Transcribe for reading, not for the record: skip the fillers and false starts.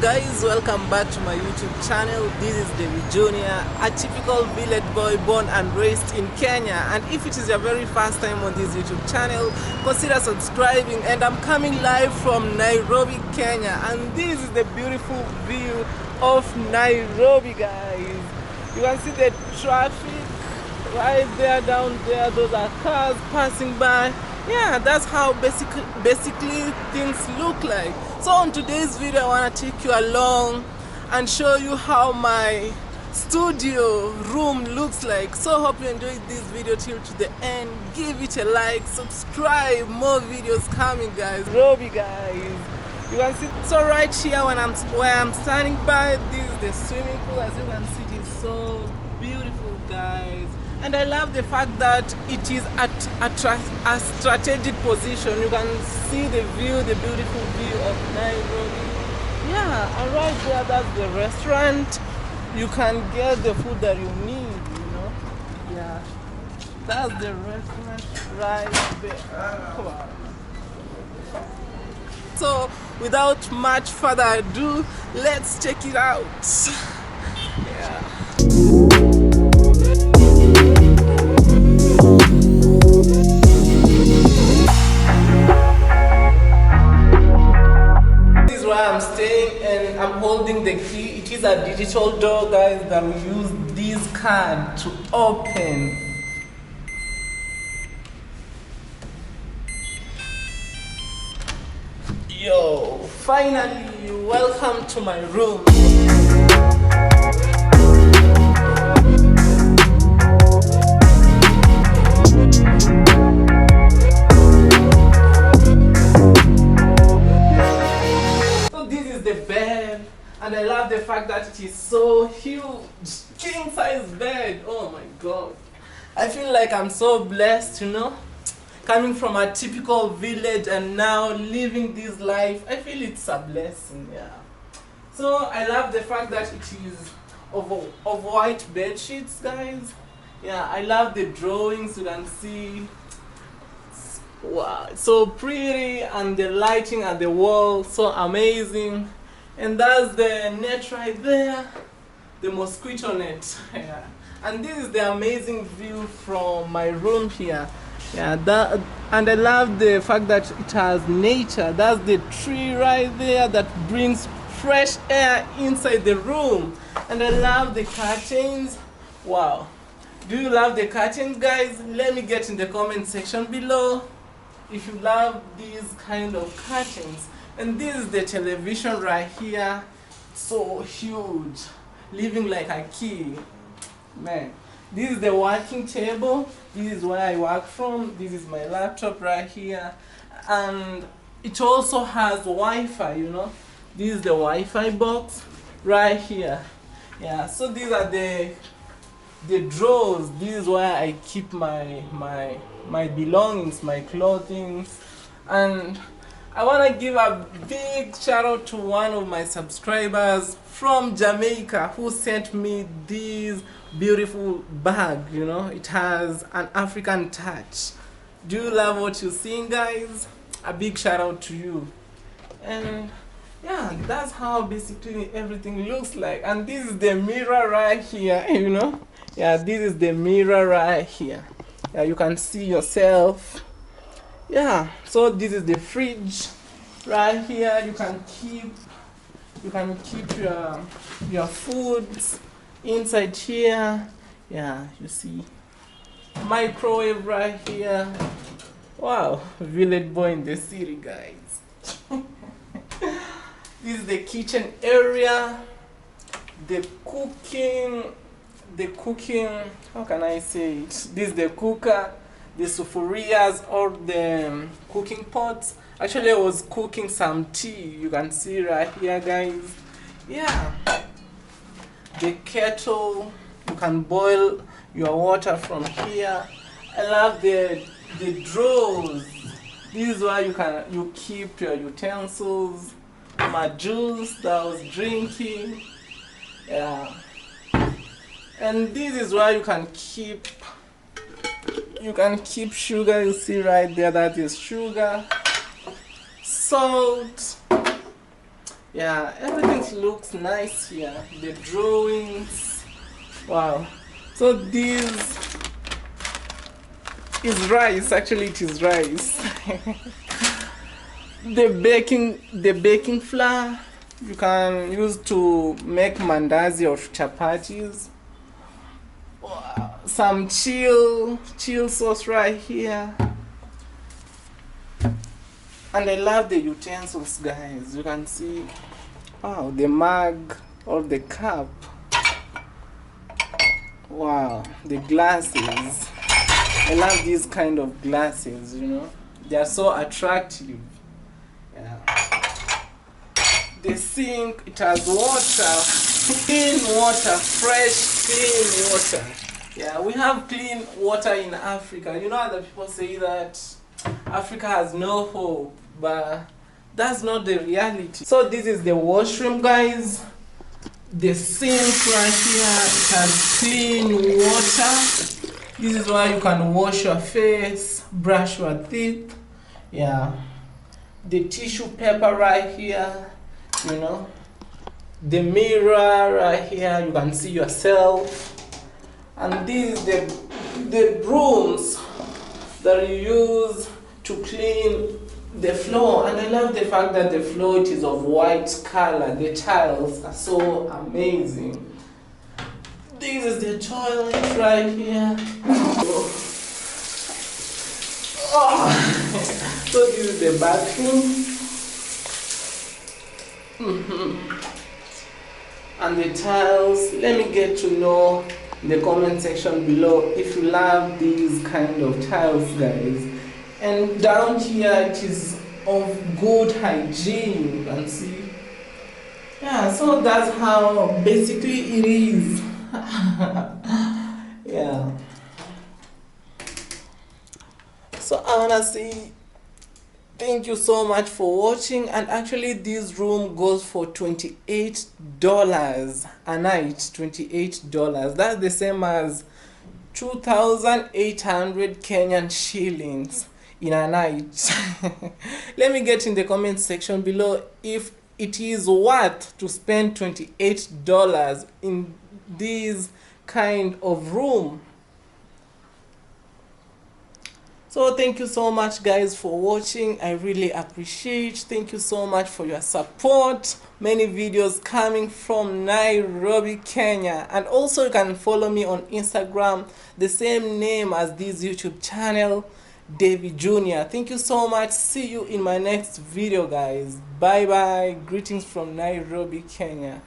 guys, welcome back to my YouTube channel. This is Davy Jr., a typical village boy born and raised in Kenya. And if it is your very first time on this YouTube channel, consider subscribing. And I'm coming live from Nairobi, Kenya. And this is the beautiful view of Nairobi, guys. You can see the traffic right there, down there. Those are cars passing by. Yeah, that's how basically things look like. So on today's video, I want to take you along and show you how my studio room looks like. So hope you enjoyed this video till to the end. Give it a like, subscribe, more videos coming, guys. Robbie, guys, you can see. So right here where I'm standing by, this is the swimming pool. As you can see, it is so beautiful, guys. And I love the fact that it is at a strategic position. You can see the view, the beautiful view of Nairobi. Yeah, and right there, that's the restaurant. You can get the food that you need, you know. Yeah, that's the restaurant right there. Wow. So, without much further ado, let's check it out. Yeah. I'm staying and I'm holding the key. It is a digital door, guys, that we use this card to open. Yo, finally, welcome to my room. And I love the fact that it is so huge, king size bed. Oh my god, I feel like I'm so blessed, you know, coming from a typical village and now living this life. I feel it's a blessing. Yeah, so I love the fact that it is of white bed sheets, guys. Yeah, I love the drawings. You can see, wow, it's so pretty, and the lighting at the wall, so amazing. And that's the net right there, the mosquito net. Yeah. And this is the amazing view from my room here. Yeah, and I love the fact that it has nature. That's the tree right there that brings fresh air inside the room. And I love the curtains. Wow. Do you love the curtains, guys? Let me get in the comment section below if you love these kind of curtains. And this is the television right here, so huge, living like a king, man. This is the working table. This is where I work from. This is my laptop right here, and it also has Wi-Fi, you know. This is the Wi-Fi box right here. Yeah, so these are the drawers. This is where I keep my belongings, my clothing. And I want to give a big shout out to one of my subscribers from Jamaica who sent me this beautiful bag, you know. It has an African touch. Do you love what you're seeing, guys? A big shout out to you. And yeah, that's how basically everything looks like. And this is the mirror right here, you know. Yeah, this is the mirror right here. Yeah, you can see yourself. Yeah, so this is the fridge right here. You can keep your foods inside here. Yeah, you see microwave right here. Wow, village boy in the city, guys. This is the kitchen area. The cooking, how can I say it? This is the cooker, the sufurias, or the cooking pots. Actually, I was cooking some tea. You can see right here, guys. Yeah, the kettle. You can boil your water from here. I love the drawers. This is where you keep your utensils. My juice that I was drinking. Yeah, and this is where you can keep sugar. You see right there, that is sugar, salt, Yeah, everything looks nice here. The drawings. Wow. So this is rice. Actually, it is rice. The baking flour you can use to make mandazi or chapatis. Wow. Some chill sauce right here. And I love the utensils, guys. You can see, wow, the mug or the cup. Wow, the glasses. I love these kind of glasses, you know. They are so attractive. Yeah. The sink, it has water, clean water, fresh, clean water. Yeah, we have clean water in Africa. You know, other people say that Africa has no hope, but that's not the reality. So this is the washroom, guys. The sink right here, it has clean water. This is where you can wash your face, brush your teeth. Yeah. The tissue paper right here, you know. The mirror right here, you can see yourself. And these the brooms that you use to clean the floor. And I love the fact that the floor it is of white color. The tiles are so amazing. This is the toilet right here. Oh. So this is the bathroom. And the tiles, let me get to know in the comment section below if you love these kind of tiles, guys. And down here it is of good hygiene, you can see. Yeah, so that's how basically it is. Yeah. So I wanna say thank you so much for watching. And actually this room goes for $28 a night. $28. That's the same as 2,800 Kenyan shillings in a night. Let me get in the comment section below if it is worth to spend $28 in this kind of room. So thank you so much, guys, for watching. I really appreciate. Thank you so much for your support. Many videos coming from Nairobi, Kenya. And also you can follow me on Instagram, the same name as this YouTube channel, Davy Jr. Thank you so much. See you in my next video, guys. Bye bye. Greetings from Nairobi, Kenya.